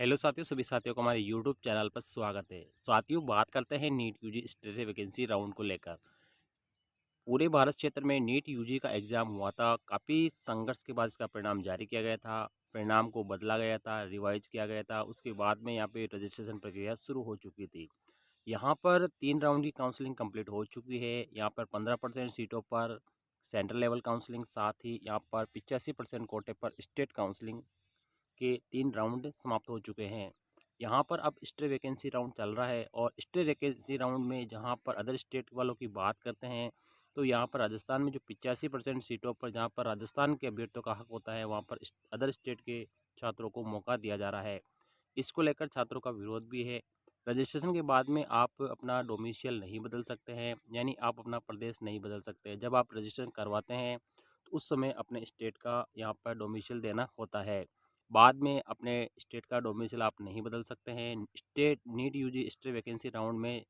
Hello साथियों, सभी साथियों को हमारे यूट्यूब चैनल पर स्वागत है। साथियों, बात करते हैं NEET UG state vacancy round को लेकर। पूरे भारत क्षेत्र में नीट यूजी का एग्ज़ाम हुआ था। काफ़ी संघर्ष के बाद इसका परिणाम जारी किया गया था। परिणाम को बदला गया था, रिवाइज किया गया था। उसके बाद में यहाँ पे रजिस्ट्रेशन प्रक्रिया शुरू हो चुकी थी। यहाँ पर 3 राउंड की काउंसलिंग कंप्लीट हो चुकी है। यहाँ पर 15% सीटों पर सेंट्रल लेवल काउंसलिंग, साथ ही यहाँ पर 85% कोटे पर स्टेट काउंसलिंग के 3 राउंड समाप्त हो चुके हैं। यहाँ पर अब स्टेट वैकेंसी राउंड चल रहा है और स्टेट वैकेंसी राउंड में जहाँ पर अदर स्टेट वालों की बात करते हैं तो यहाँ पर राजस्थान में जो 85% सीटों पर जहाँ पर राजस्थान के अभ्यर्थियों का हक होता है, वहाँ पर अदर स्टेट के छात्रों को मौका दिया जा रहा है। इसको लेकर छात्रों का विरोध भी है। रजिस्ट्रेशन के बाद में आप अपना डोमिसाइल नहीं बदल सकते हैं, यानी आप अपना प्रदेश नहीं बदल सकते। जब आप रजिस्ट्रेशन करवाते हैं तो उस समय अपने स्टेट का यहाँ पर डोमिसाइल देना होता है। बाद में अपने स्टेट का डोमिसाइल आप नहीं बदल सकते हैं। State NEET UG state vacancy round में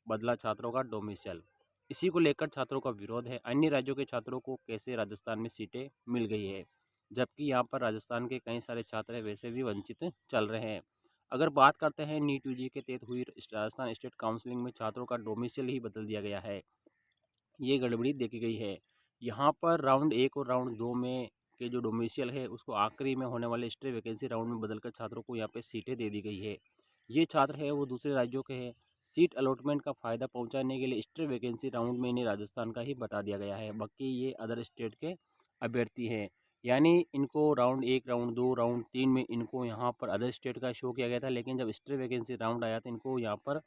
बदला छात्रों का डोमिसाइल। इसी को लेकर छात्रों का विरोध है। अन्य राज्यों के छात्रों को कैसे राजस्थान में सीटें मिल गई है, जबकि यहाँ पर राजस्थान के कई सारे छात्र वैसे भी वंचित चल रहे हैं। अगर बात करते हैं नीट यूजी के तहत हुई राजस्थान स्टेट काउंसलिंग में छात्रों का डोमिसाइल ही बदल दिया गया है। ये गड़बड़ी देखी गई है। यहाँ पर राउंड 1 और राउंड 2 में के जो डोमिसाइल है उसको आखिरी में होने वाले स्टेट वैकेंसी राउंड में बदलकर छात्रों को यहाँ पे सीटें दे दी गई है। ये छात्र है वो दूसरे राज्यों के हैं। सीट अलॉटमेंट का फ़ायदा पहुँचाने के लिए स्टेट वैकेंसी राउंड में इन्हें राजस्थान का ही बता दिया गया है, बाकी ये अदर स्टेट के अभ्यर्थी हैं। यानी इनको राउंड 1, राउंड 2, राउंड 3 में इनको यहाँ पर अदर स्टेट का शो किया गया था, लेकिन जब स्टेट वैकेंसी राउंड आया तो इनको यहाँ पर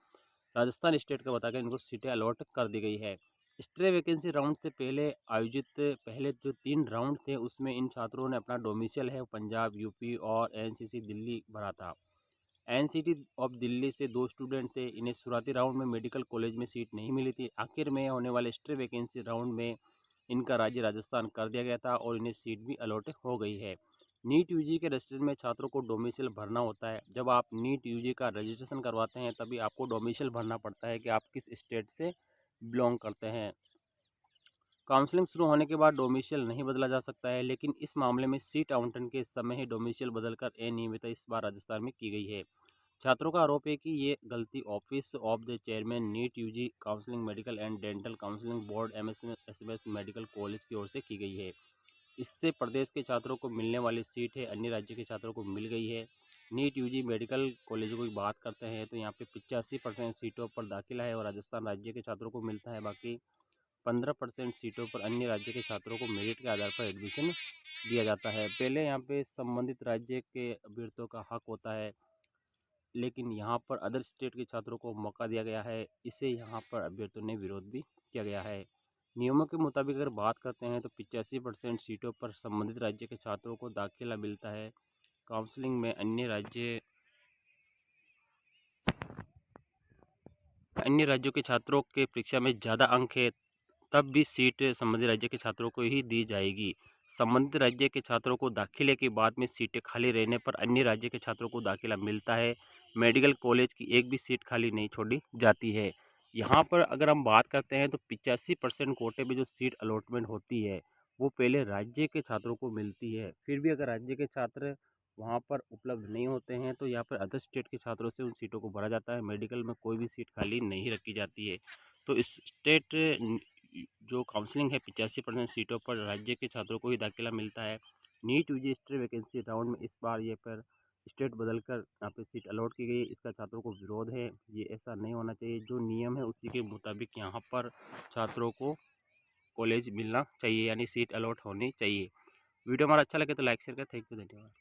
राजस्थान स्टेट का बताकर इनको सीटें अलॉट कर दी गई है। स्टेट वैकेंसी राउंड से पहले आयोजित पहले जो 3 राउंड थे उसमें इन छात्रों ने अपना डोमिसाइल है पंजाब, यूपी और एनसीसी दिल्ली भरा था। एनसीटी ऑफ दिल्ली से 2 स्टूडेंट थे। इन्हें शुरुआती राउंड में मेडिकल कॉलेज में सीट नहीं मिली थी। आखिर में होने वाले स्टेट वैकेंसी राउंड में इनका राज्य राजस्थान कर दिया गया था और इन्हें सीट भी अलॉट हो गई है। नीट यूजी के रजिस्ट्रेशन में छात्रों को डोमिसाइल भरना होता है। जब आप नीट यूजी का रजिस्ट्रेशन करवाते हैं तभी आपको डोमिसाइल भरना पड़ता है कि आप किस स्टेट से बिलोंग करते हैं। काउंसलिंग शुरू होने के बाद डोमिसाइल नहीं बदला जा सकता है, लेकिन इस मामले में सीट आवंटन के समय ही डोमिसाइल बदलकर अनियमितता इस बार राजस्थान में की गई है। छात्रों का आरोप है कि ये गलती office of the chairman NEET UG counselling medical and dental counselling board MSMS medical college की ओर से की गई है। इससे प्रदेश के छात्रों को मिलने वाली सीट है अन्य राज्य के छात्रों को मिल गई है। नीट यूजी मेडिकल कॉलेजों की बात करते हैं तो यहाँ पे 85% सीटों पर दाखिला है और राजस्थान राज्य के छात्रों को मिलता है। बाकी 15% सीटों पर अन्य राज्य के छात्रों को मेरिट के आधार पर एडमिशन दिया जाता है। पहले यहाँ पे संबंधित राज्य के अभ्यर्थियों का हक होता है, लेकिन यहाँ पर अदर स्टेट के छात्रों को मौका दिया गया है। इसे यहाँ पर अभ्यर्थियों ने विरोध भी किया गया है। नियमों के मुताबिक अगर बात करते हैं तो 85% सीटों पर संबंधित राज्य के छात्रों को दाखिला मिलता है। काउंसलिंग में अन्य राज्यों के छात्रों के परीक्षा में ज़्यादा अंक है तब भी सीट संबंधित राज्य के छात्रों को ही दी जाएगी। संबंधित राज्य के छात्रों को दाखिले के बाद में सीटें खाली रहने पर अन्य राज्य के छात्रों को दाखिला मिलता है। मेडिकल कॉलेज की एक भी सीट खाली नहीं छोड़ी जाती है। यहाँ पर अगर हम बात करते हैं तो 85% कोटे में जो सीट अलॉटमेंट होती है वो पहले राज्य के छात्रों को मिलती है। फिर भी अगर राज्य के छात्र वहाँ पर उपलब्ध नहीं होते हैं तो यहाँ पर अदर स्टेट के छात्रों से उन सीटों को भरा जाता है। मेडिकल में कोई भी सीट खाली नहीं रखी जाती है। तो इस स्टेट जो काउंसलिंग है 85% सीटों पर राज्य के छात्रों को ही दाखिला मिलता है। NEET UG state vacancy round में इस बार ये पर स्टेट बदलकर यहाँ पे सीट अलॉट की गई। इसका छात्रों को विरोध है। ये ऐसा नहीं होना चाहिए। जो नियम है उसी के मुताबिक यहाँ पर छात्रों को कॉलेज मिलना चाहिए, यानी सीट अलॉट होनी चाहिए। वीडियो हमारा अच्छा लगे तो लाइक शेयर करें। थैंक यू, धन्यवाद।